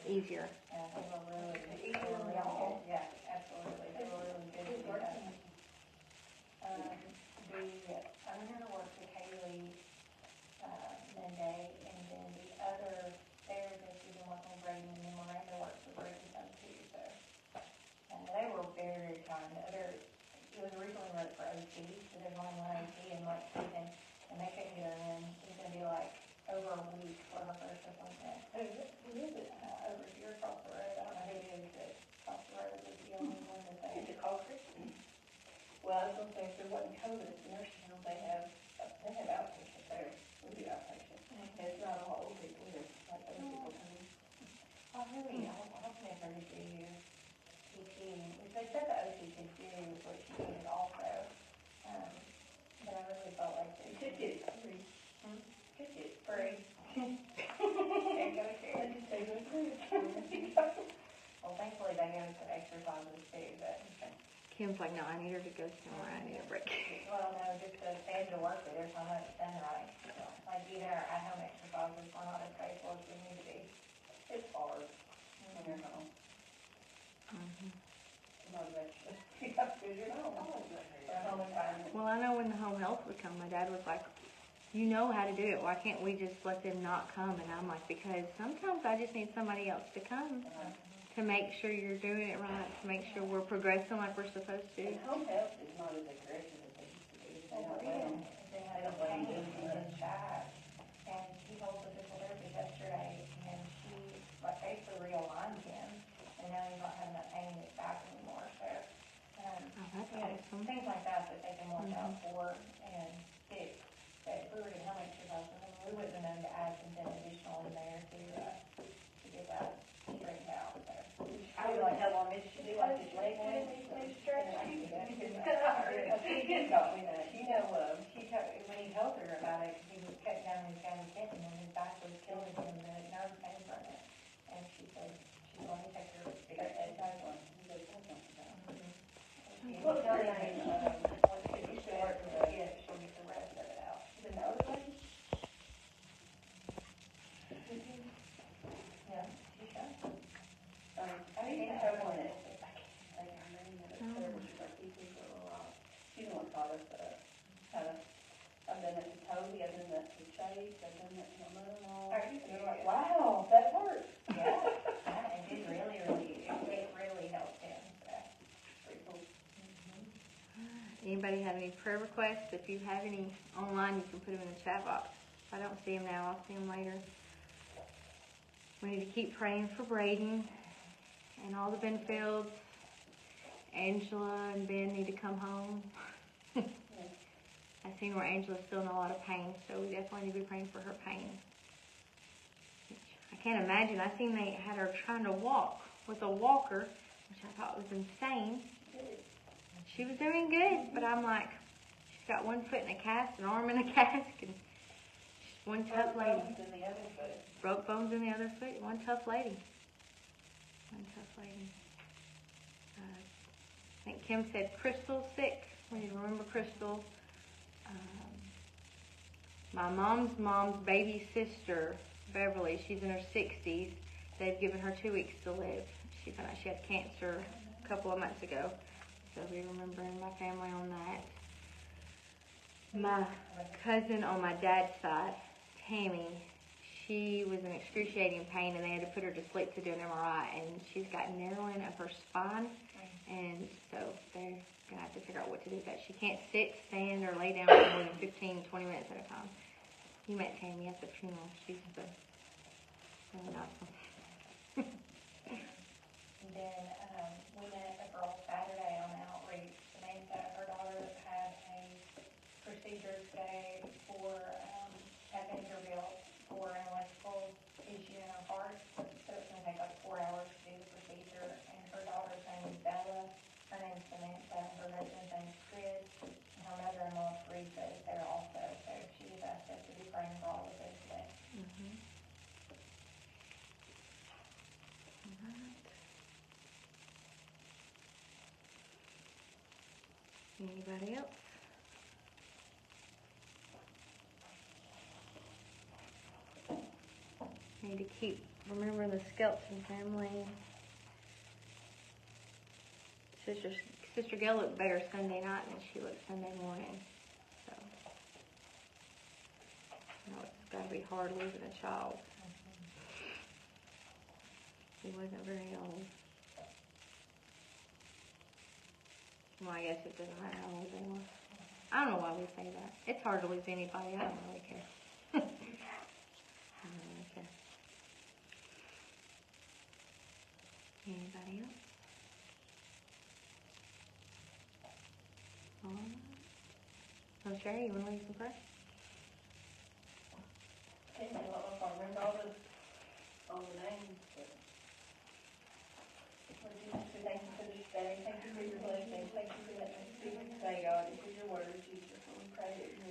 easier. Yeah, they were really good. Yeah, absolutely. They were really good to do that. I'm going to work with Haley Monday, and then the other therapist who's been working with Brady, and then Miranda works with Brady some too. So they were very, very kind. It was originally wrote for OT, so there's only one OT in like season, and they couldn't get her in. It was going to be like over a week for her first appointment. Who is it? Over here across the road. I don't know who it is, but across the road is the only one that they. Is it called Christian? Well, I was going to say if there wasn't COVID at the nursing home, they have outpatient there. We do outpatient. It's not a lot of people here, like other people come in. I was never to do PT, which they said the OT could do, what she did also. But I really felt like You could get it free. Could get it free. Can't go to care. They go free. Well, thankfully they gave us some exercises too, but. Kim's like, no, I need her to go somewhere. I need a break. Well, no, just they had to work with her, so I know it's done right. So, like even our at-home exercises were not as faithful as we need to be. It's hard when you're home. Motivation. Because you're not home. Well, I know when the home health would come, my dad was like, you know how to do it. Why can't we just let them not come? And I'm like, because sometimes I just need somebody else to come to make sure you're doing it right, to make sure we're progressing like we're supposed to. And home health is not as aggressive as they used to be. They had a pain in his back, and he told the physical therapist yesterday, and she like basically realigned him, and now he's not having that pain in his back anymore. So, That's awesome. Things like that they can watch out for and fix. But if we were to help exercise, we wouldn't have known to add something additional in there to get that straightened out. So. I would like how long did she do like his leg when he stretched? She taught me that. You know, when he told her about it, he was cutting down his gabapentin and his back was killing him, the nerve pain from it. And she said she's going to take her to fix it. Well, tell me, if you should work with it, she'll get the rest of it out. The other one? Yeah, she should. I need to have one that, I can't think of her name, but it's terrible, she's like, she's a lot. She's the one taught us, I've done that to Toby, I've done that to Chase, I've done that to my mother-in-law. Are you And they're like, wow, that works. Yeah, and it really helped him, so. Pretty cool. Anybody have any prayer requests? If you have any online, you can put them in the chat box. If I don't see them now, I'll see them later. We need to keep praying for Braden and all the Benfields. Angela and Ben need to come home. I've seen where Angela's still in a lot of pain, so we definitely need to be praying for her pain. I can't imagine. I seen they had her trying to walk with a walker, which I thought was insane. She was doing good, but I'm like, she's got one foot in a cast, an arm in a cast, and she's one tough lady. Broke bones in the other foot. One tough lady. One tough lady. I think Kim said Crystal's sick. We need to remember Crystal. My mom's baby sister, Beverly, she's in her 60s. They've given her 2 weeks to live. She found out she had cancer a couple of months ago. So we remember my family on that. My cousin on my dad's side, Tammy, she was in excruciating pain and they had to put her to sleep to do an MRI, and she's got narrowing of her spine, and so they're going to have to figure out what to do with that. She can't sit, stand, or lay down for more than 15, 20 minutes at a time. You met Tammy at the funeral. She's really awesome. And then we met a girl Saturday on outreach. Samantha, her daughter had a procedure today for at Vanderbilt for an electrical issue in her heart. So it's going to take like 4 hours to do the procedure. And her daughter's name is Bella. Her name's Samantha. Her husband's name is Chris. And her mother-in-law, Teresa, is there also. So she just asked us to be praying for all of this today. Mm-hmm. Anybody else? Need to remember member in the Skelton family. Sister Gail looked better Sunday night than she looked Sunday morning. So, it's got to be hard losing a child. He wasn't very old. Well, I guess it doesn't matter how old they were. I don't know why we say that. It's hard to lose anybody. I don't really care. I don't really care. Anybody else? Oh, Sherry, you want to lead some prayer? Okay, I don't know if I remember all the names, but Lord Jesus, we thank you for this day. Thank you for your blessing. Thank you for letting us speak today, God, and for your word, Jesus. And we pray that you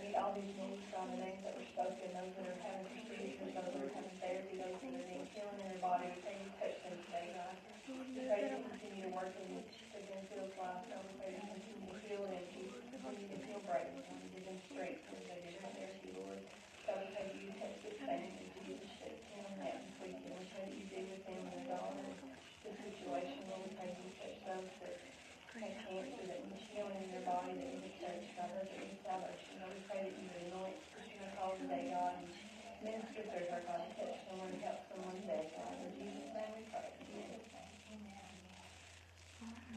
meet all these needs, God, the names that were spoken, those that are having procedures, those that are having therapy, those that are needing healing in their body. We pray you touch them today, God. We pray that you continue to work in Benfield's life, God. We pray that you continue to heal them, Jesus. Continue to heal Brayden, God, and give them strength as they did from their Lord. God, we pray that you touch this family, Jesus, touch him that this weekend. We pray that you be with him and their daughter, the situation. Lord, we pray that you touch those that have cancer, that need healing in their body, that need a touch, God, those that need salvation. Lord, we pray that you would anoint Sister Nichole today, God, and minister through her, God, and touch someone and help someone today, God. In Jesus' name we pray. Amen.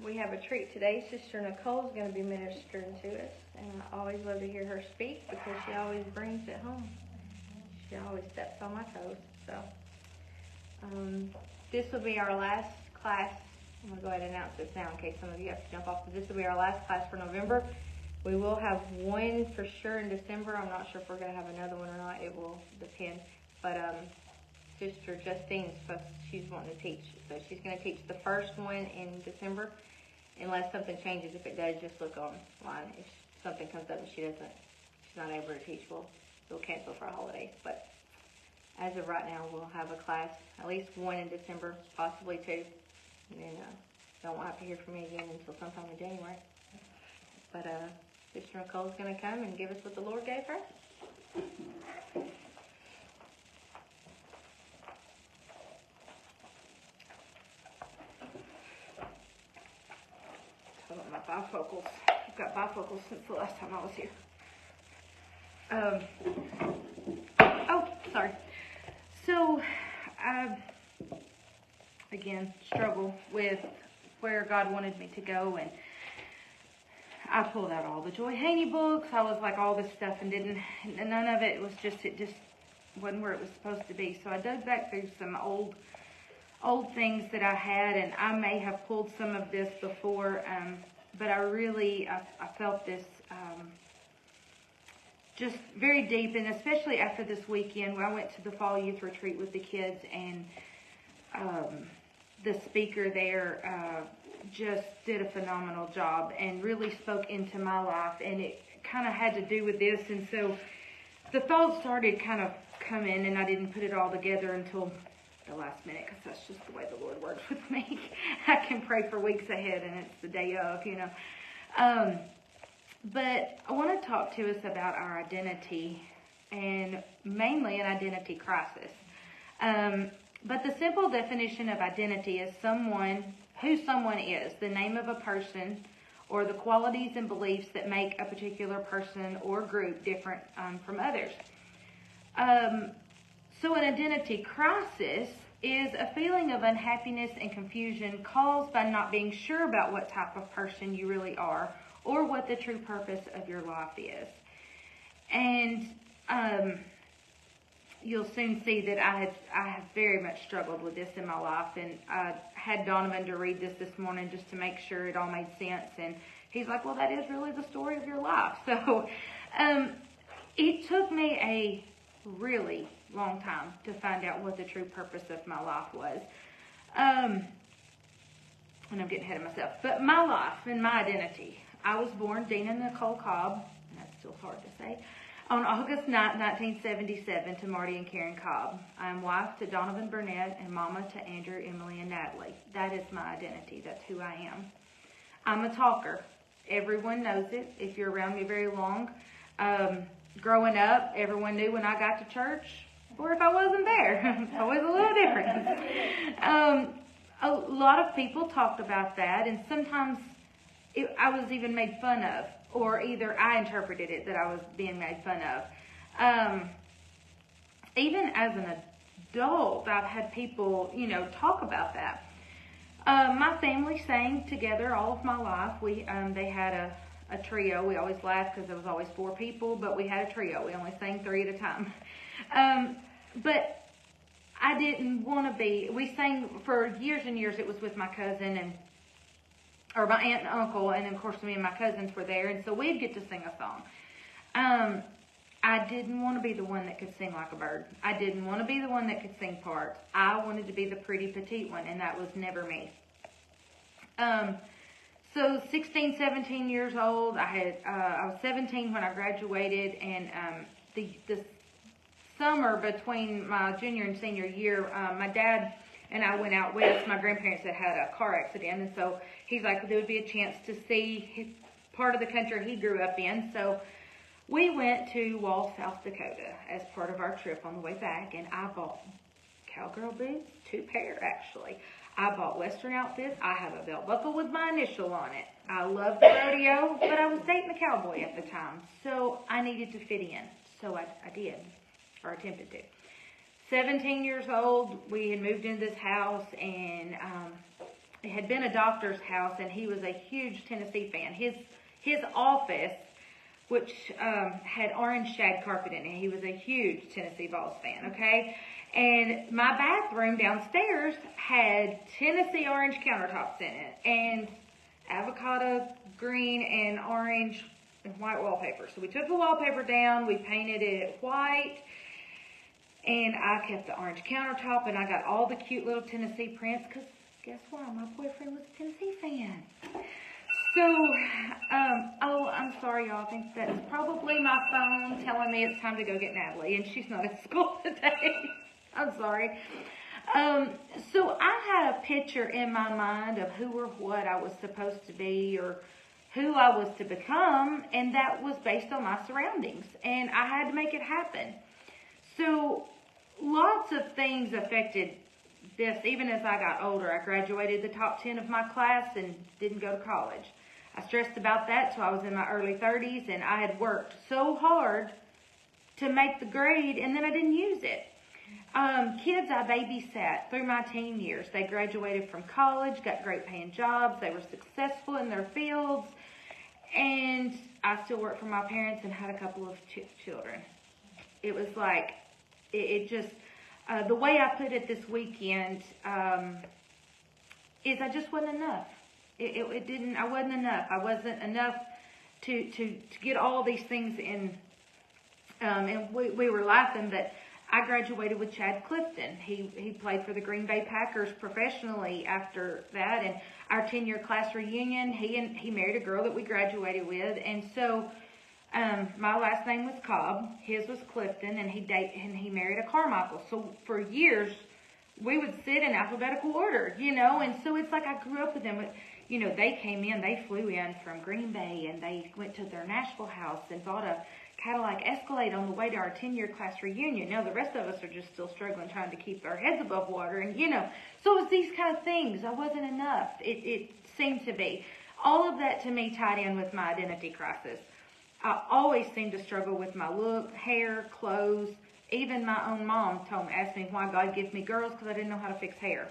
We have a treat today. Sister Nichole is going to be ministering to us, and I always love to hear her speak because she always brings it home. She always steps on my toes. So this will be our last class. I'm going to go ahead and announce this now in case some of you have to jump off. But this will be our last class for November. We will have one for sure in December. I'm not sure if we're going to have another one or not. It will depend. But Sister Justine's she's wanting to teach. So she's going to teach the first one in December. Unless something changes, if it does, just look online. If something comes up and she's not able to teach, we'll cancel for a holiday. But as of right now, we'll have a class, at least one in December, possibly two. And then don't have to hear from me again until sometime in January. But Sister Nichole's going to come and give us what the Lord gave her. Bifocals. I've got bifocals since the last time I was here. Sorry. So, I, again, struggle with where God wanted me to go, and I pulled out all the Joy Haney books. I was like all this stuff, and none of it was it just wasn't where it was supposed to be. So I dug back through some old things that I had, and I may have pulled some of this before, but I felt this just very deep, and especially after this weekend when I went to the fall youth retreat with the kids, and the speaker there just did a phenomenal job and really spoke into my life, and it kind of had to do with this, and so the thoughts started kind of coming, and I didn't put it all together until the last minute, because that's just the way the Lord works with me. I can pray for weeks ahead, and it's the day of, But I want to talk to us about our identity, and mainly an identity crisis. But the simple definition of identity is who someone is, the name of a person, or the qualities and beliefs that make a particular person or group different from others. So an identity crisis is a feeling of unhappiness and confusion caused by not being sure about what type of person you really are or what the true purpose of your life is. And you'll soon see that I have very much struggled with this in my life, and I had Donovan to read this morning just to make sure it all made sense, and he's like, well, that is really the story of your life. So it took me a really long time to find out what the true purpose of my life was. And I'm getting ahead of myself. But my life and my identity. I was born Dina Nichole Cobb, and that's still hard to say, on August 9, 1977 to Marty and Karen Cobb. I am wife to Donovan Burnett and mama to Andrew, Emily, and Natalie. That is my identity. That's who I am. I'm a talker. Everyone knows it if you're around me very long. Growing up, everyone knew when I got to church, or if I wasn't there. It's always a little different. A lot of people talked about that, and sometimes I was even made fun of, or either I interpreted it that I was being made fun of. Even as an adult, I've had people, talk about that. My family sang together all of my life. They had a trio. We always laughed because there was always 4 people, but we had a trio. We only sang 3 at a time. But I didn't want to be. We sang for years and years. It was with my cousin or my aunt and uncle, and of course me and my cousins were there, and so we'd get to sing a song. I didn't want to be the one that could sing like a bird. I didn't want to be the one that could sing parts. I wanted to be the pretty petite one, and that was never me. So 16, 17 years old, I was 17 when I graduated, and the summer between my junior and senior year, my dad and I went out west. My grandparents had a car accident, and so he's like, there would be a chance to see part of the country he grew up in. So we went to Wall, South Dakota as part of our trip on the way back, and I bought cowgirl boots, 2 pair actually. I bought Western outfits. I have a belt buckle with my initial on it. I love the rodeo, but I was dating a cowboy at the time, so I needed to fit in. So I did, or attempted to. 17 years old, we had moved into this house, and it had been a doctor's house, and he was a huge Tennessee fan. His office, which had orange shag carpet in it, he was a huge Tennessee Vols fan, okay? And my bathroom downstairs had Tennessee orange countertops in it, and avocado green and orange and white wallpaper. So we took the wallpaper down, we painted it white, and I kept the orange countertop, and I got all the cute little Tennessee prints, because guess what? My boyfriend was a Tennessee fan. So, I'm sorry, y'all. I think that's probably my phone telling me it's time to go get Natalie, and she's not at school today. I'm sorry. So I had a picture in my mind of who or what I was supposed to be, or who I was to become, and that was based on my surroundings, and I had to make it happen. So lots of things affected this. Even as I got older, I graduated the top 10 of my class and didn't go to college. I stressed about that till I was in my early 30s, and I had worked so hard to make the grade, and then I didn't use it. Kids I babysat through my teen years. They graduated from college, got great paying jobs, they were successful in their fields, and I still worked for my parents and had a couple of children. It was like, it just, the way I put it this weekend is I just wasn't enough. I wasn't enough. I wasn't enough to get all these things in, and we were laughing, but I graduated with Chad Clifton. He played for the Green Bay Packers professionally after that, and our 10-year class reunion, he married a girl that we graduated with, and so my last name was Cobb, his was Clifton, and he married a Carmichael. So for years, we would sit in alphabetical order, and so it's like I grew up with them. They came in, they flew in from Green Bay, and they went to their Nashville house and bought a Cadillac Escalade on the way to our 10-year class reunion. Now the rest of us are just still struggling, trying to keep our heads above water, and so it was these kind of things. I wasn't enough. It seemed to be. All of that to me tied in with my identity crisis. I always seemed to struggle with my look, hair, clothes. Even my own mom asked me why God gives me girls, because I didn't know how to fix hair.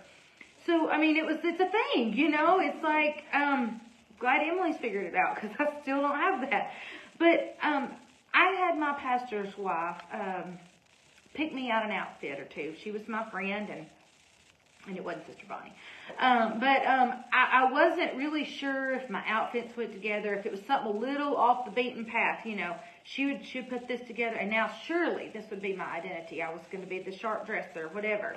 So, it's a thing, It's like, glad Emily's figured it out, because I still don't have that. But I had my pastor's wife pick me out an outfit or two. She was my friend, and it wasn't Sister Bonnie. I wasn't really sure if my outfits went together, if it was something a little off the beaten path, She would put this together, and now surely this would be my identity. I was going to be the sharp dresser, whatever.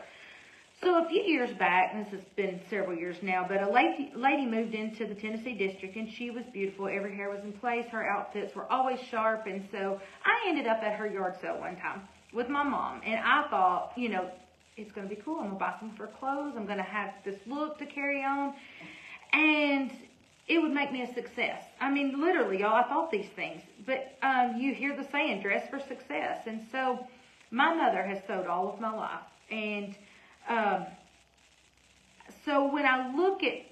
So a few years back, and this has been several years now, but a lady moved into the Tennessee district, and she was beautiful. Every hair was in place. Her outfits were always sharp, and so I ended up at her yard sale one time with my mom, and I thought, it's going to be cool. I'm going to buy some of her clothes. I'm going to have this look to carry on, and it would make me a success. Literally, y'all, I thought these things, but you hear the saying, dress for success, and so my mother has sewed all of my life. And so when I look at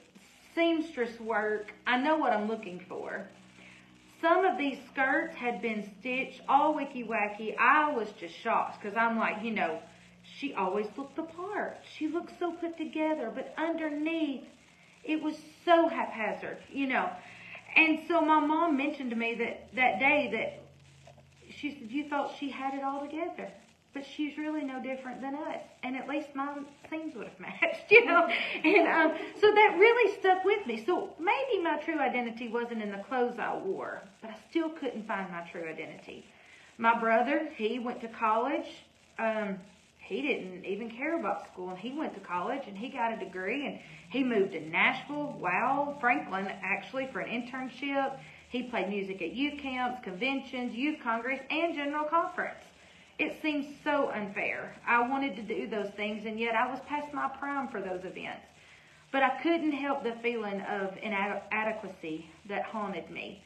seamstress work, I know what I'm looking for. Some of these skirts had been stitched all wicky-wacky. I was just shocked because I'm like, she always looked the part. She looked so put together, but underneath, it was so haphazard, And so my mom mentioned to me that day that she said, you thought she had it all together, but she's really no different than us. And at least my seams would have matched, And so that really stuck with me. So maybe my true identity wasn't in the clothes I wore, but I still couldn't find my true identity. My brother, he went to college. He didn't even care about school, and he went to college, and he got a degree, and he moved to Nashville, Franklin, actually, for an internship. He played music at youth camps, conventions, youth congress, and general conference. It seems so unfair. I wanted to do those things, and yet I was past my prime for those events. But I couldn't help the feeling of inadequacy that haunted me.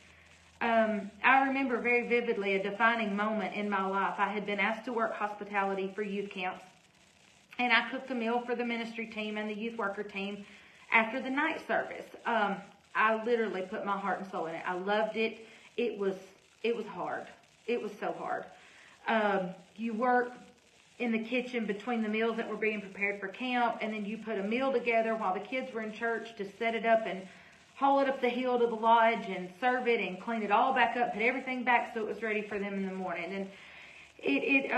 I remember very vividly a defining moment in my life. I had been asked to work hospitality for youth camps, and I cooked a meal for the ministry team and the youth worker team after the night service. I literally put my heart and soul in it. I loved it. It was hard. It was so hard. You work in the kitchen between the meals that were being prepared for camp, and then you put a meal together while the kids were in church to set it up and haul it up the hill to the lodge and serve it and clean it all back up, put everything back so it was ready for them in the morning. And it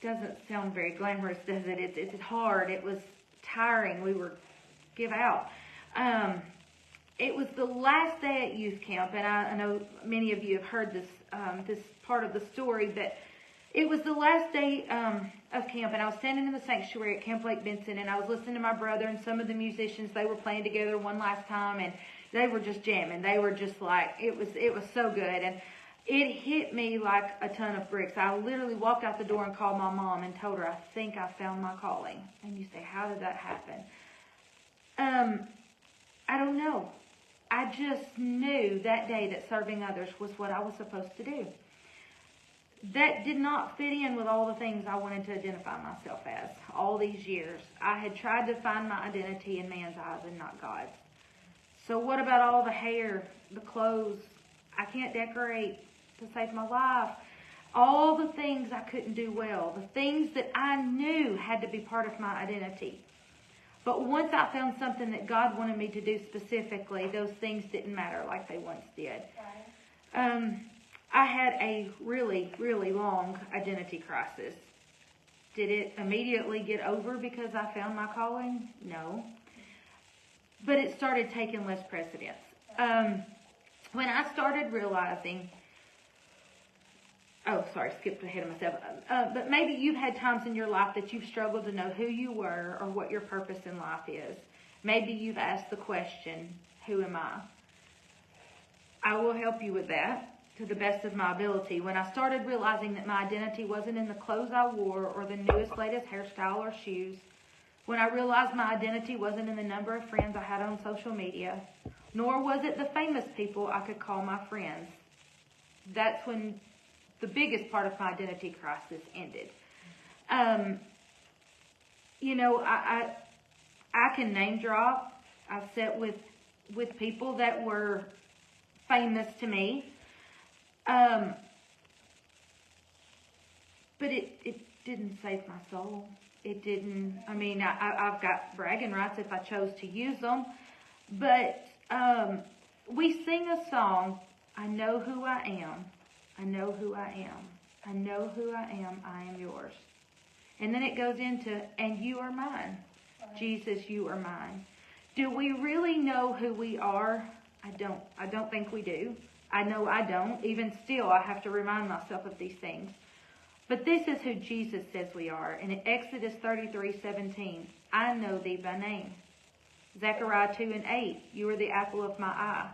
doesn't sound very glamorous, does it? It's hard. It was tiring. We were give out. It was the last day at youth camp, and I know many of you have heard this part of the story, but it was the last day of camp, and I was standing in the sanctuary at Camp Lake Benson, and I was listening to my brother and some of the musicians. They were playing together one last time, and they were just jamming. They were just like, it was so good, and it hit me like a ton of bricks. I literally walked out the door and called my mom and told her, I think I found my calling. And you say, how did that happen? I don't know. I just knew that day that serving others was what I was supposed to do. That did not fit in with all the things I wanted to identify myself as all these years. I had tried to find my identity in man's eyes and not God's. So what about all the hair, the clothes? I can't decorate to save my life. All the things I couldn't do well, the things that I knew had to be part of my identity. But once I found something that God wanted me to do specifically, those things didn't matter like they once did. I had a really, really long identity crisis. Did it immediately get over because I found my calling? No. But it started taking less precedence. When I started realizing, skipped ahead of myself. But maybe you've had times in your life that you've struggled to know who you were or what your purpose in life is. Maybe you've asked the question, who am I? I will help you with that to the best of my ability. When I started realizing that my identity wasn't in the clothes I wore or the newest, latest hairstyle or shoes, when I realized my identity wasn't in the number of friends I had on social media, nor was it the famous people I could call my friends, that's when the biggest part of my identity crisis ended. I can name drop. I've sat with people that were famous to me. But it didn't save my soul. It didn't, I've got bragging rights if I chose to use them. But we sing a song, I know who I am. I know who I am. I know who I am. I am yours. And then it goes into, and you are mine. Jesus, you are mine. Do we really know who we are? I don't think we do. I know I don't. Even still, I have to remind myself of these things. But this is who Jesus says we are. And in Exodus 33:17, I know thee by name. Zechariah 2:8, you are the apple of my eye.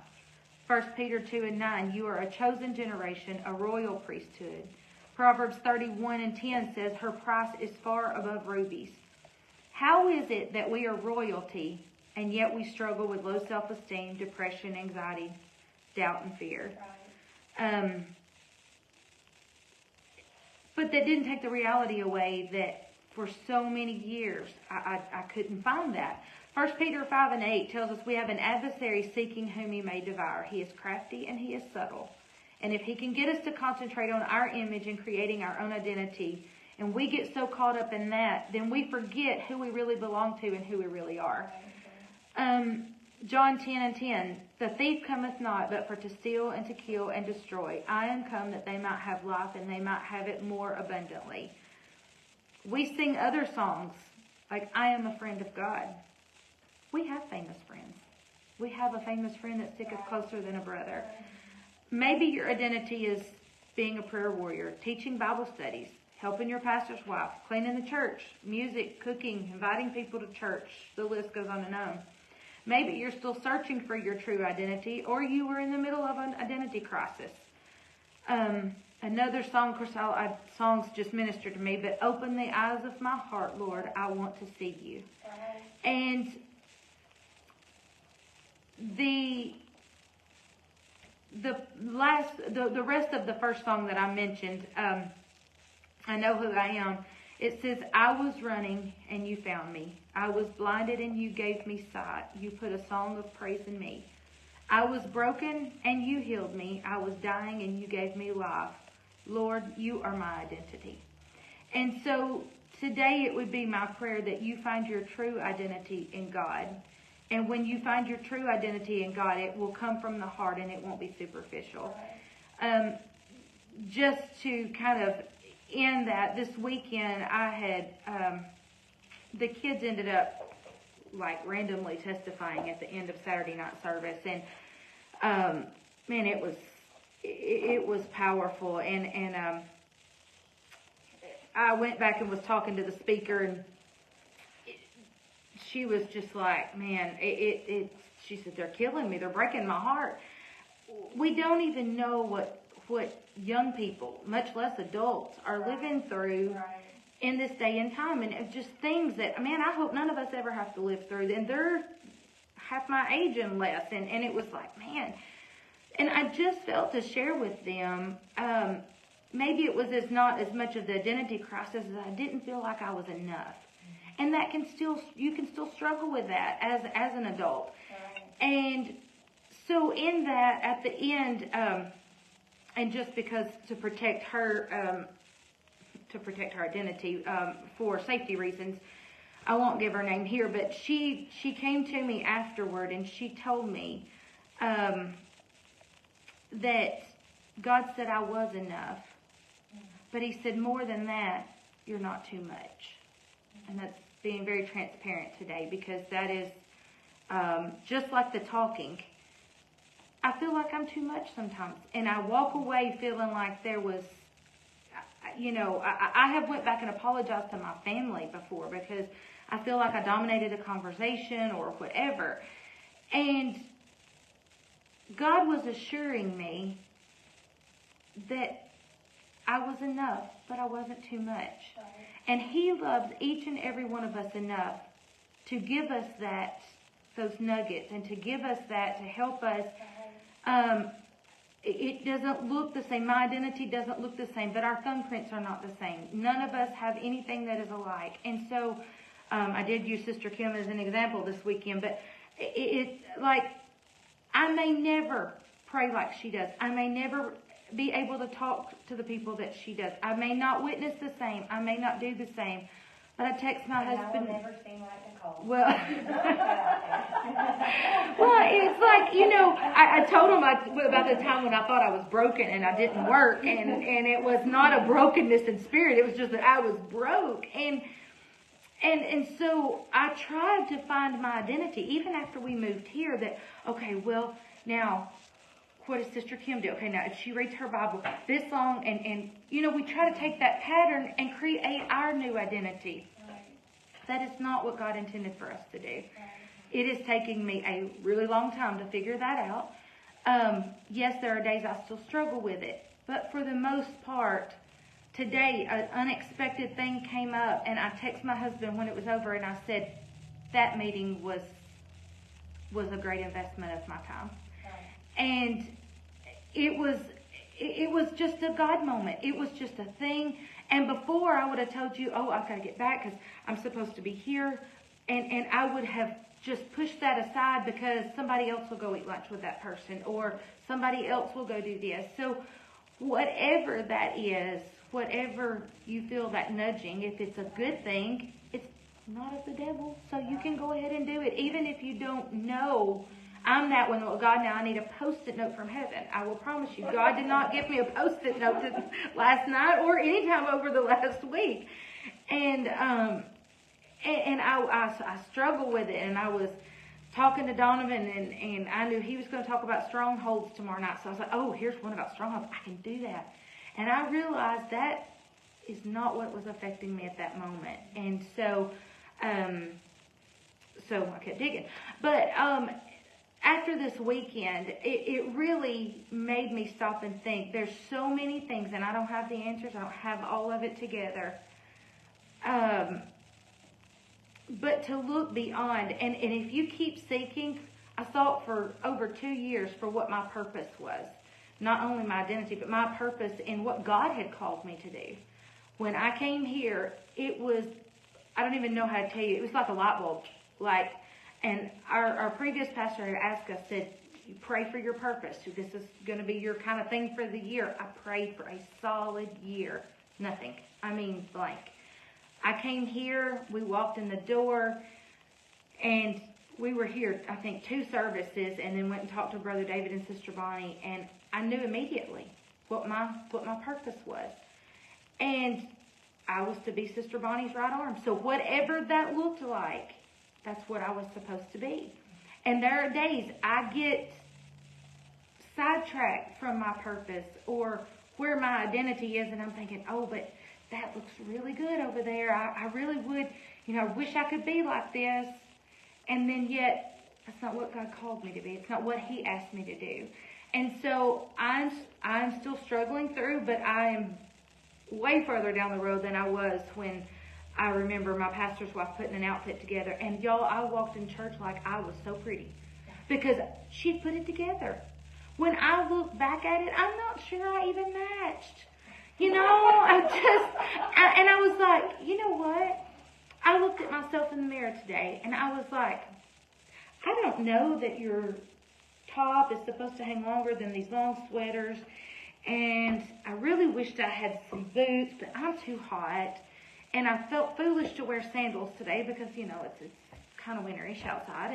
1 Peter 2:9, you are a chosen generation, a royal priesthood. Proverbs 31:10 says, her price is far above rubies. How is it that we are royalty, and yet we struggle with low self-esteem, depression, anxiety, doubt, and fear? But that didn't take the reality away that for so many years I couldn't find that. 1 Peter 5:8 tells us we have an adversary seeking whom he may devour. He is crafty and he is subtle. And if he can get us to concentrate on our image and creating our own identity, and we get so caught up in that, then we forget who we really belong to and who we really are. John 10:10, the thief cometh not, but for to steal and to kill and destroy. I am come that they might have life and they might have it more abundantly. We sing other songs like I am a friend of God. We have famous friends. We have a famous friend that sticketh closer than a brother. Maybe your identity is being a prayer warrior, teaching Bible studies, helping your pastor's wife, cleaning the church, music, cooking, inviting people to church. The list goes on and on. Maybe you're still searching for your true identity, or you were in the middle of an identity crisis. Another song, of course, songs just minister to me, but open the eyes of my heart, Lord, I want to see you. And the rest of the first song that I mentioned, I Know Who I Am, it says, I was running and you found me. I was blinded and you gave me sight. You put a song of praise in me. I was broken and you healed me. I was dying and you gave me life. Lord, you are my identity. And so today it would be my prayer that you find your true identity in God. And when you find your true identity in God, it will come from the heart and it won't be superficial. Just to kind of end that, this weekend I had, the kids ended up like randomly testifying at the end of Saturday night service. And, man, it was powerful. And I went back and was talking to the speaker, and she was just like, man, she said, they're killing me. They're breaking my heart. We don't even know what young people, much less adults, are living through in this day and time. And it's just things that, man, I hope none of us ever have to live through. And they're half my age and less. And it was like, man. And I just felt to share with them, maybe it was not as much of the identity crisis as I didn't feel like I was enough. And that you can still struggle with that as an adult. And so in that, at the end, and just because to protect her identity, for safety reasons, I won't give her name here, but she came to me afterward and she told me, that God said I was enough, but he said more than that, you're not too much. And that's being very transparent today, because that is, just like the talking, I feel like I'm too much sometimes. And I walk away feeling like there was, I have went back and apologized to my family before because I feel like I dominated a conversation or whatever. And God was assuring me that I was enough, but I wasn't too much. And he loves each and every one of us enough to give us those nuggets, and to give us that, to help us. It doesn't look the same. My identity doesn't look the same, but our thumbprints are not the same. None of us have anything that is alike. And so I did use Sister Kim as an example this weekend, but it's like, I may never pray like she does. I may never be able to talk to the people that she does. I may not witness the same. I may not do the same. But I text my husband. I will never sing like Nichole. Well, it's like, I told him about the time when I thought I was broken and I didn't work. And it was not a brokenness in spirit. It was just that I was broke. And so I tried to find my identity, even after we moved here, that, okay, well, now, what does Sister Kim do? Okay, now, if she reads her Bible, this song, and we try to take that pattern and create our new identity. That is not what God intended for us to do. It is taking me a really long time to figure that out. Yes, there are days I still struggle with it, but for the most part, today, an unexpected thing came up, and I texted my husband when it was over, and I said, that meeting was a great investment of my time. And it was just a God moment. It was just a thing. And before, I would have told you, oh, I've got to get back because I'm supposed to be here. And I would have just pushed that aside because somebody else will go eat lunch with that person or somebody else will go do this. So whatever that is, whatever you feel that nudging, if it's a good thing, it's not of the devil. So you can go ahead and do it. Even if you don't know, I'm that one. Well, God, now I need a Post-it note from heaven. I will promise you, God did not give me a Post-it note last night or any time over the last week. And I struggle with it. And I was talking to Donovan, and I knew he was going to talk about strongholds tomorrow night. So I was like, oh, here's one about strongholds. I can do that. And I realized that is not what was affecting me at that moment. And so I kept digging. But after this weekend, it really made me stop and think. There's so many things, and I don't have the answers. I don't have all of it together. But to look beyond, and if you keep seeking, I sought for over 2 years for what my purpose was. Not only my identity, but my purpose in what God had called me to do. When I came here, it was, I don't even know how to tell you, it was like a light bulb. And our previous pastor had asked us, said, you pray for your purpose. This is going to be your kind of thing for the year. I prayed for a solid year. Nothing. I mean, blank. I came here, we walked in the door, and we were here, I think, 2 services, and then went and talked to Brother David and Sister Bonnie, and I knew immediately what my purpose was. And I was to be Sister Bonnie's right arm. So whatever that looked like, that's what I was supposed to be. And there are days I get sidetracked from my purpose or where my identity is, and I'm thinking, oh, but that looks really good over there. I really would, I wish I could be like this. And then yet, that's not what God called me to be. It's not what He asked me to do. And so I'm still struggling through, but I am way further down the road than I was when I remember my pastor's wife putting an outfit together. And y'all, I walked in church like I was so pretty because she'd put it together. When I look back at it, I'm not sure I even matched. I was like, you know what? I looked at myself in the mirror today, and I was like, I don't know that your top is supposed to hang longer than these long sweaters, and I really wished I had some boots, but I'm too hot, and I felt foolish to wear sandals today because, it's kind of winterish outside,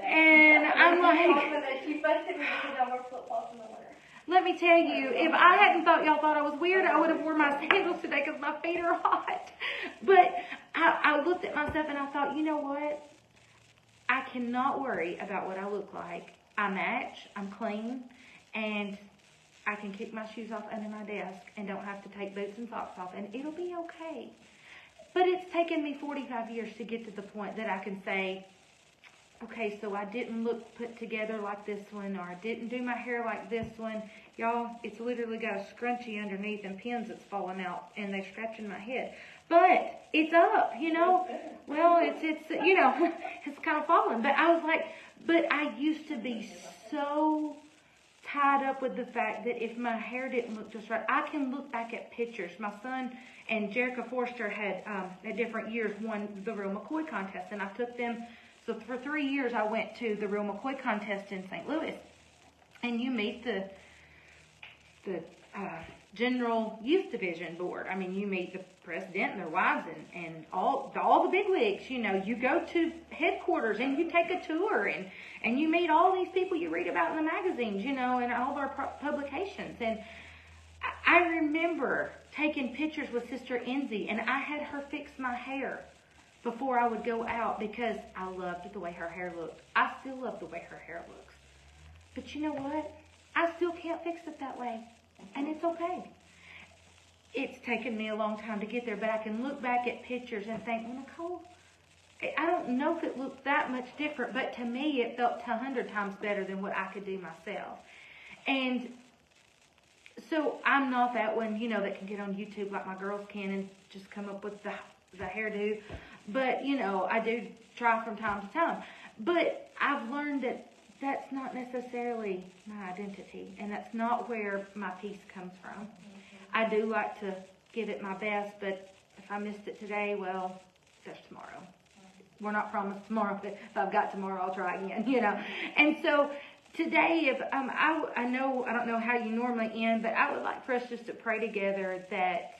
and I'm like, she busted me because I wear flip-flops in the winter. Let me tell you, if I hadn't thought y'all thought I was weird, I would have worn my sandals today because my feet are hot. But I looked at myself and I thought, you know what? I cannot worry about what I look like. I match, I'm clean, and I can kick my shoes off under my desk and don't have to take boots and socks off, and it'll be okay. But it's taken me 45 years to get to the point that I can say, okay, so I didn't look put together like this one, or I didn't do my hair like this one. Y'all, it's literally got a scrunchie underneath and pins that's falling out, and they're scratching my head. But it's up, Well, it's it's kind of falling. But I was like, but I used to be so tied up with the fact that if my hair didn't look just right, I can look back at pictures. My son and Jerica Forster had, at different years, won the Real McCoy contest, and I took them. So for 3 years, I went to the Real McCoy contest in St. Louis, and you meet the General Youth Division Board. I mean, you meet the president and their wives and all the bigwigs. You go to headquarters and you take a tour and you meet all these people you read about in the magazines, and all of our publications. And I remember taking pictures with Sister Enzi, and I had her fix my hair before I would go out because I loved the way her hair looked. I still love the way her hair looks. But you know what? I still can't fix it that way. And it's okay. It's taken me a long time to get there, but I can look back at pictures and think, well, Nichole, I don't know if it looked that much different, but to me it felt 100 times better than what I could do myself. And so I'm not that one, that can get on YouTube like my girls can and just come up with the hairdo. But, I do try from time to time. But I've learned that that's not necessarily my identity, and that's not where my peace comes from. I do like to give it my best, but if I missed it today, well, there's tomorrow. We're not promised tomorrow, but if I've got tomorrow, I'll try again, you know. And so today, if I don't know how you normally end, but I would like for us just to pray together that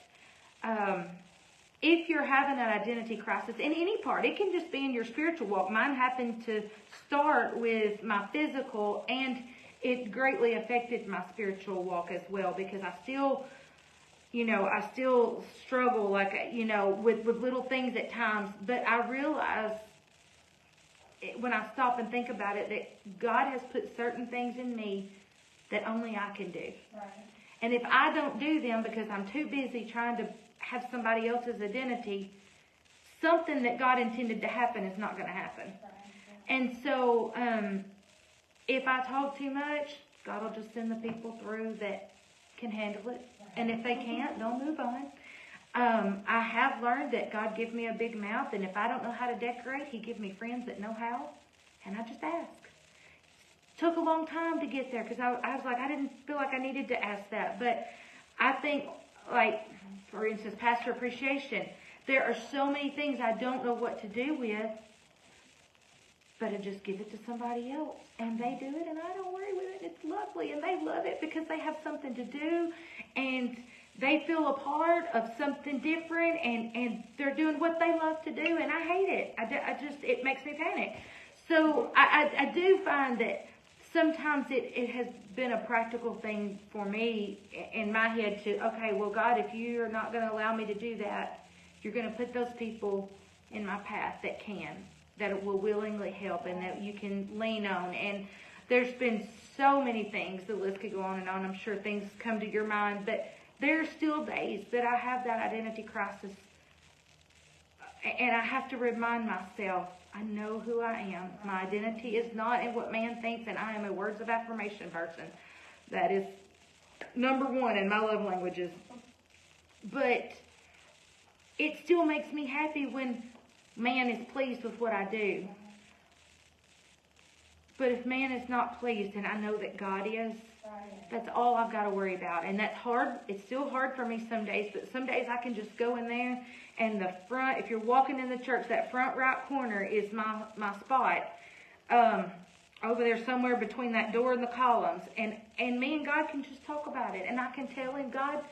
if you're having an identity crisis in any part, it can just be in your spiritual walk. Mine happened to start with my physical, and it greatly affected my spiritual walk as well, because I still struggle, with little things at times. But I realize when I stop and think about it that God has put certain things in me that only I can do. Right. And if I don't do them because I'm too busy trying to have somebody else's identity, something that God intended to happen is not going to happen. Right. And so if I talk too much, God will just send the people through that can handle it. And if they can't, they'll move on. I have learned that God gives me a big mouth, and if I don't know how to decorate, He gives me friends that know how, and I just ask. Took a long time to get there, because I was like, I didn't feel like I needed to ask that. But I think, like, for instance, pastor appreciation, there are so many things I don't know what to do with, but I just give it to somebody else, and they do it, and I don't worry with it. It's lovely, and they love it because they have something to do, and they feel a part of something different, and they're doing what they love to do, and I hate it. It makes me panic. So I do find that sometimes it has been a practical thing for me in my head to, okay, well, God, if you're not going to allow me to do that, you're going to put those people in my path that will willingly help and that you can lean on. And there's been so many things, the list could go on and on. I'm sure things come to your mind, but there are still days that I have that identity crisis, and I have to remind myself, I know who I am. My identity is not in what man thinks, and I am a words of affirmation person. That is number one in my love languages. But it still makes me happy when man is pleased with what I do. But if man is not pleased, and I know that God is, that's all I've got to worry about. And that's hard. It's still hard for me some days, but some days I can just go in there, and the front, if you're walking in the church, that front right corner is my spot. Over there somewhere between that door and the columns. And me and God can just talk about it. And I can tell him, God,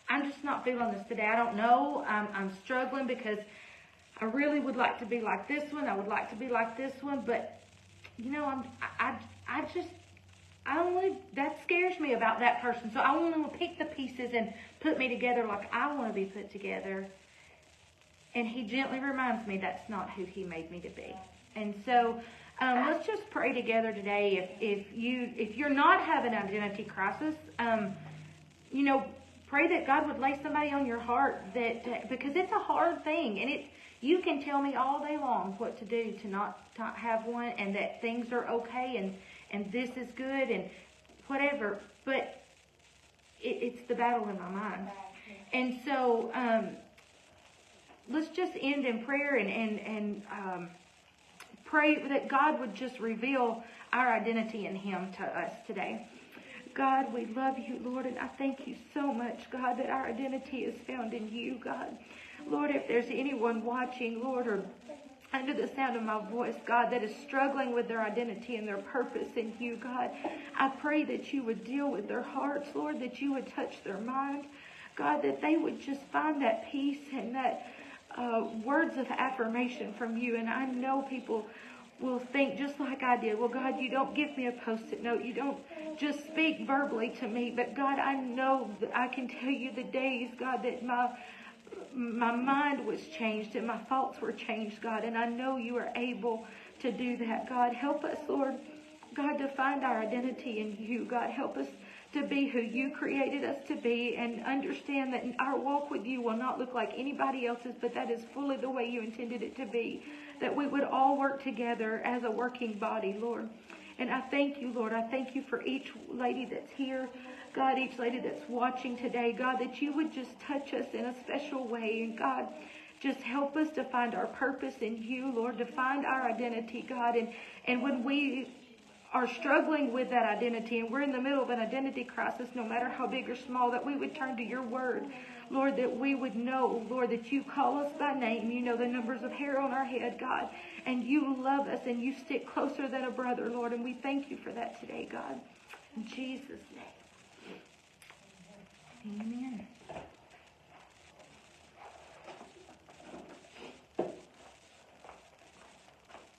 I'm just not feeling this today. I don't know. I'm struggling because I really would like to be like this one. I would like to be like this one. But, I don't want to, that scares me about that person. So I want to pick the pieces and put me together like I want to be put together. And he gently reminds me that's not who he made me to be. And so let's just pray together today. If you're not having an identity crisis, pray that God would lay somebody on your heart that because it's a hard thing, and you can tell me all day long what to do to not have one, and that things are okay, and this is good, and whatever. But it's the battle in my mind, and so let's just end in prayer and pray that God would just reveal our identity in Him to us today. God, we love you, Lord, and I thank you so much, God, that our identity is found in you, God. Lord, if there's anyone watching, Lord, or under the sound of my voice, God, that is struggling with their identity and their purpose in you, God, I pray that you would deal with their hearts, Lord, that you would touch their mind, God, that they would just find that peace and that words of affirmation from you. And I know people will think just like I did, well, God, you don't give me a Post-it note. You don't just speak verbally to me. But God, I know that I can tell you the days, God, that my mind was changed and my thoughts were changed, God. And I know you are able to do that, God. Help us, Lord, God, to find our identity in you. God, help us to be who you created us to be, and understand that our walk with you will not look like anybody else's, but that is fully the way you intended it to be. That we would all work together as a working body, Lord. And I thank you, Lord. I thank you for each lady that's here, God, each lady that's watching today, God, that you would just touch us in a special way. And God, just help us to find our purpose in you, Lord, to find our identity, God. And when we are struggling with that identity, and we're in the middle of an identity crisis, no matter how big or small, that we would turn to your word. Lord, that we would know, Lord, that you call us by name. You know the numbers of hair on our head, God. And you love us, and you stick closer than a brother, Lord. And we thank you for that today, God. In Jesus' name. Amen.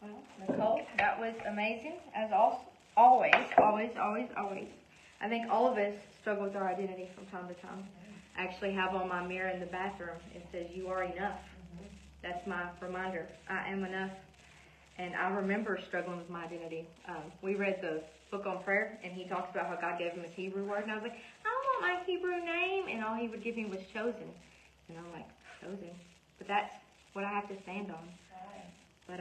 Well, Nichole, that was amazing, as always. I think all of us struggle with our identity from time to time. I actually have on my mirror in the bathroom, it says, you are enough. That's my reminder. I am enough. And I remember struggling with my identity. We read the book on prayer, and he talks about how God gave him his Hebrew word. And I was like, I want my Hebrew name. And all he would give me was chosen. And I'm like, chosen? But that's what I have to stand on. But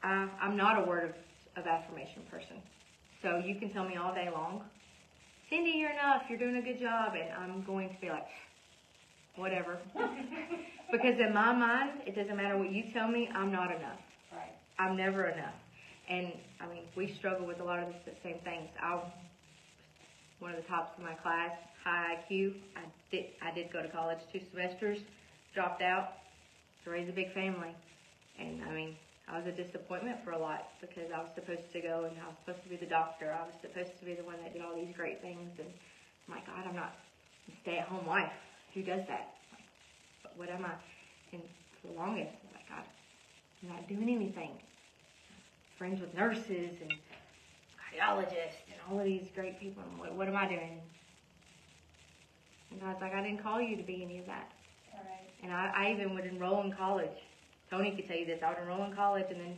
I'm not a word of affirmation person. So you can tell me all day long, Cindy, you're enough, you're doing a good job, and I'm going to be like, whatever. Because in my mind, it doesn't matter what you tell me, I'm not enough. Right. I'm never enough. And, I mean, we struggle with a lot of the same things. One of the tops of my class, high IQ. I did go to college 2 semesters, dropped out to raise a big family. And, I mean, I was a disappointment for a lot because I was supposed to go and I was supposed to be the doctor. I was supposed to be the one that did all these great things. And I'm like, God, I'm not a stay-at-home wife. Who does that? Like, but what am I? And for the longest, I was like, God, I'm not doing anything. Friends with nurses and cardiologists and all of these great people. And what am I doing? And God's like, I didn't call you to be any of that. Right. And I even would enroll in college. Tony could tell you this. I would enroll in college and then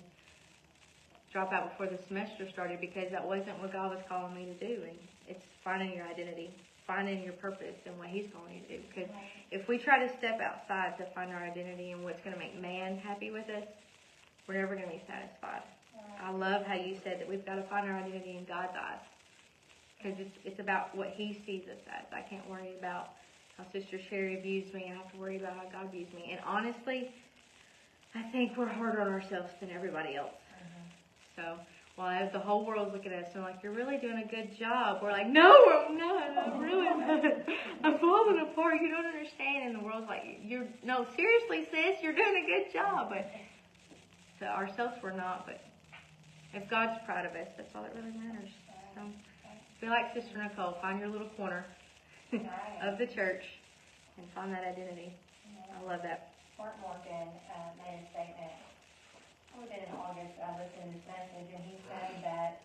drop out before the semester started because that wasn't what God was calling me to do. And it's finding your identity, finding your purpose and what he's calling you to do. Because if we try to step outside to find our identity and what's going to make man happy with us, we're never going to be satisfied. I love how you said that we've got to find our identity in God's eyes. Because it's about what he sees us as. I can't worry about how Sister Sherry views me. I have to worry about how God views me. And honestly, I think we're harder on ourselves than everybody else. So while the whole world's looking at us and like, you're really doing a good job, we're like, no, I'm not. I'm really not. I'm falling apart. You don't understand. And the world's like, no, seriously, sis, you're doing a good job. But to ourselves, we're not. But if God's proud of us, that's all that really matters. So be like Sister Nichole. Find your little corner of the church and find that identity. I love that. Mark Morgan made a statement. It was in August. I listened to this message, and he said that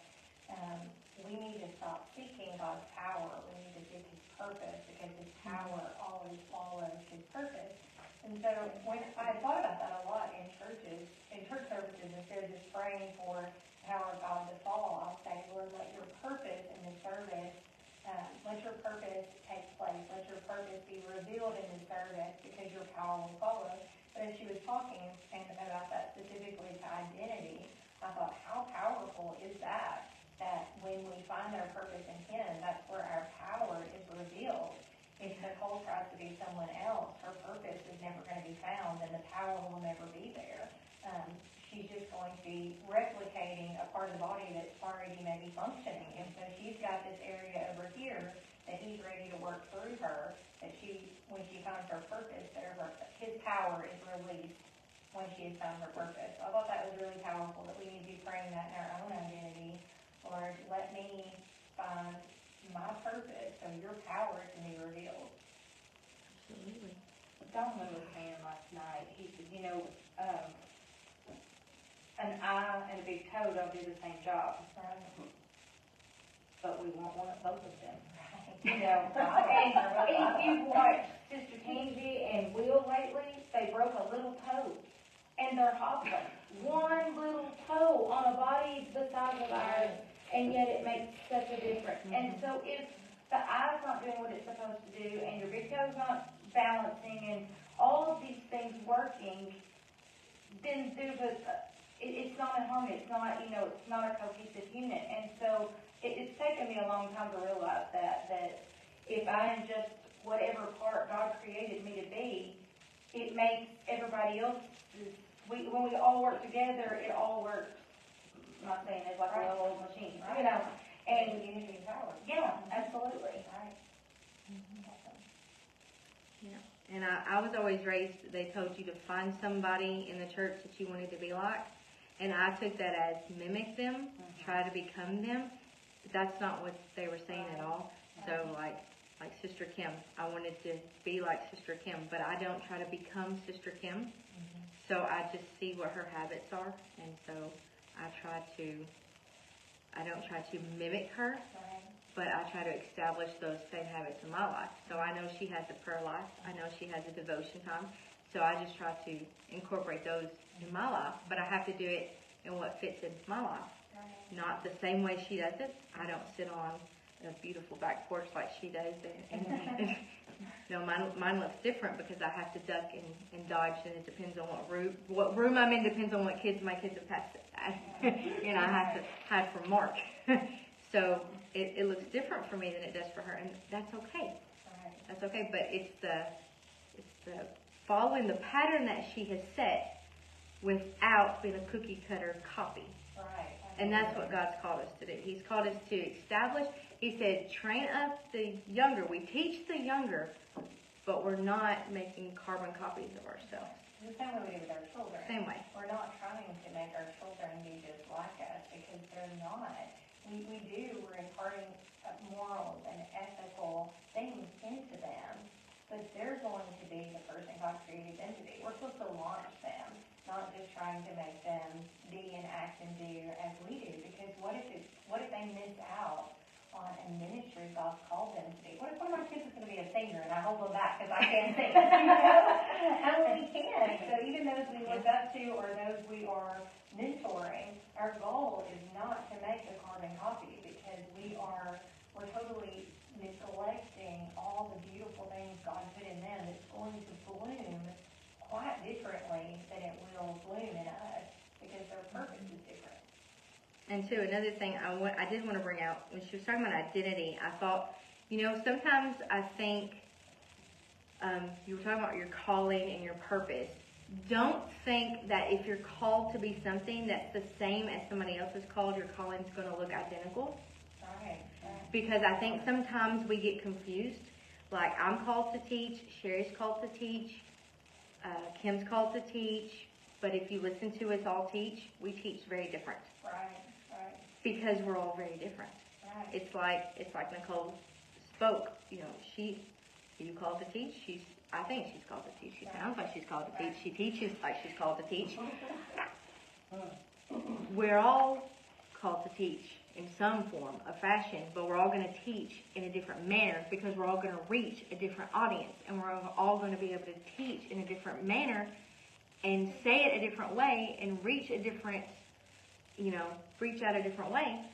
we need to stop seeking God's power. We need to seek his purpose because his power always follows his purpose. And so when I thought about that a lot in churches, in church services, instead of just praying for the power of God to fall, I'll say, Lord, let your purpose in the service, let your purpose take place. Let your purpose be revealed in the service because your power will follow. But as she was talking and about that specifically to identity, I thought, how powerful is that? That when we find our purpose in him, that's where our power is revealed. If Nichole tries to be someone else, her purpose is never going to be found and the power will never be there. She's just going to be replicating a part of the body that's already maybe functioning. And so she's got this area over here that he's ready to work through her, that when she finds her purpose, his power is released when she has found her purpose. So I thought that was really powerful, that we need to be praying that in our own identity. Lord, let me find my purpose so your power can be revealed. Absolutely. Donald was saying last night, he said, an eye and a big toe don't do the same job, but we want both of them. And if you've watched Sister Tangi and Will lately, they broke a little toe, and they're hobbling. One little toe on a body the size of ours, and yet it makes such a difference. And so if the eye's not doing what it's supposed to do, and your big toe's not balancing, and all of these things working, then it's not in harmony. It's not, it's not a cohesive unit. And so it's taken me a long time to realize that if I am just whatever part God created me to be, it makes everybody else, when we all work together, it all works I'm not saying it's like a little old machine, you know, and, Unity and power. yeah, absolutely. Right. And I was always raised, they told you to find somebody in the church that you wanted to be like. And I took that as mimic them, try to become them. That's not what they were saying at all. So like Sister Kim, I wanted to be like Sister Kim, but I don't try to become Sister Kim. So I just see what her habits are. And so I don't try to mimic her, but I try to establish those same habits in my life. So I know she has a prayer life. I know she has a devotion time. So I just try to incorporate those in my life, but I have to do it in what fits in my life. Not the same way she does it. I don't sit on a beautiful back porch like she does. And no, mine looks different because I have to duck and dodge, and it depends on what room I'm in, depends on what my kids have passed. And I have to hide from Mark. So it looks different for me than it does for her, and that's okay. That's okay, but it's the following the pattern that she has set without being a cookie cutter copy. And that's what God's called us to do. He's called us to establish. He said, train up the younger. We teach the younger, but we're not making carbon copies of ourselves. The same way we do with our children. Same way. We're not trying to make our children be just like us because they're not. We're imparting morals and ethical things into them, but they're going to be the person God created them to be. We're supposed to launch them, not just trying to make them be and act and do as we do, because what if they miss out on a ministry God's called them to do? What if one of my kids is going to be a singer and I hold them back because I can't sing? I really can. So even those we look up to or those we are mentoring, our goal is not to make a carbon copy because we're totally neglecting all the beautiful things God put in them that's going to bloom quite differently than it will bloom in us because their purpose is different. And too, another thing I did want to bring out, when she was talking about identity, I thought, sometimes I think you were talking about your calling and your purpose. Don't think that if you're called to be something that's the same as somebody else is called, your calling's going to look identical. Right. Because I think sometimes we get confused. Like, I'm called to teach, Sherry's called to teach, Kim's called to teach, but if you listen to us all teach, we teach very different. Right. Because we're all very different. Right. It's like Nichole spoke. Are you called to teach? I think she's called to teach. She sounds like she's called to teach. She teaches like she's called to teach. We're all called to teach in some form of fashion, but we're all going to teach in a different manner because we're all going to reach a different audience, and we're all going to be able to teach in a different manner and say it a different way and reach out a different way.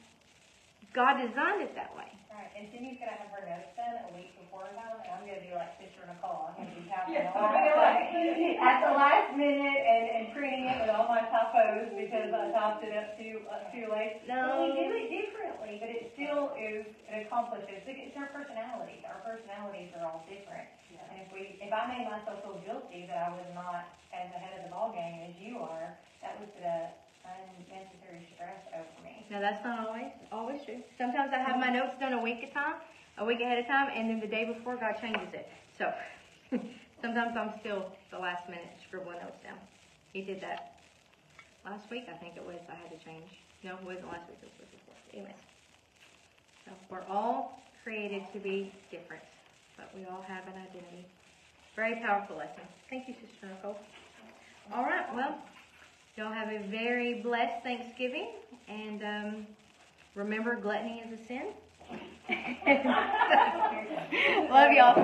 God designed it that way. Right. And Cindy's going to have her notes done a week before time, and I'm going to be like Sister Nichole. I'm going to be counting all at the last minute and printing it with all my typos because I typed it up too late. No. But we do it differently, but it still is, it accomplishes. It's our personalities. Our personalities are all different. Yeah. And if I made myself feel guilty that I was not as ahead of the ball game as you are, that was the unnecessary stress over me. Now that's not always true. Sometimes I have my notes done a week ahead of time, and then the day before God changes it. So sometimes I'm still the last minute scribbling notes down. He did that last week, I think it was. I had to change. No, it wasn't last week. It was the week before. Anyways, so we're all created to be different, but we all have an identity. Very powerful lesson. Thank you, Sister Nichole. All right, well. Y'all have a very blessed Thanksgiving, and remember, gluttony is a sin. Love y'all.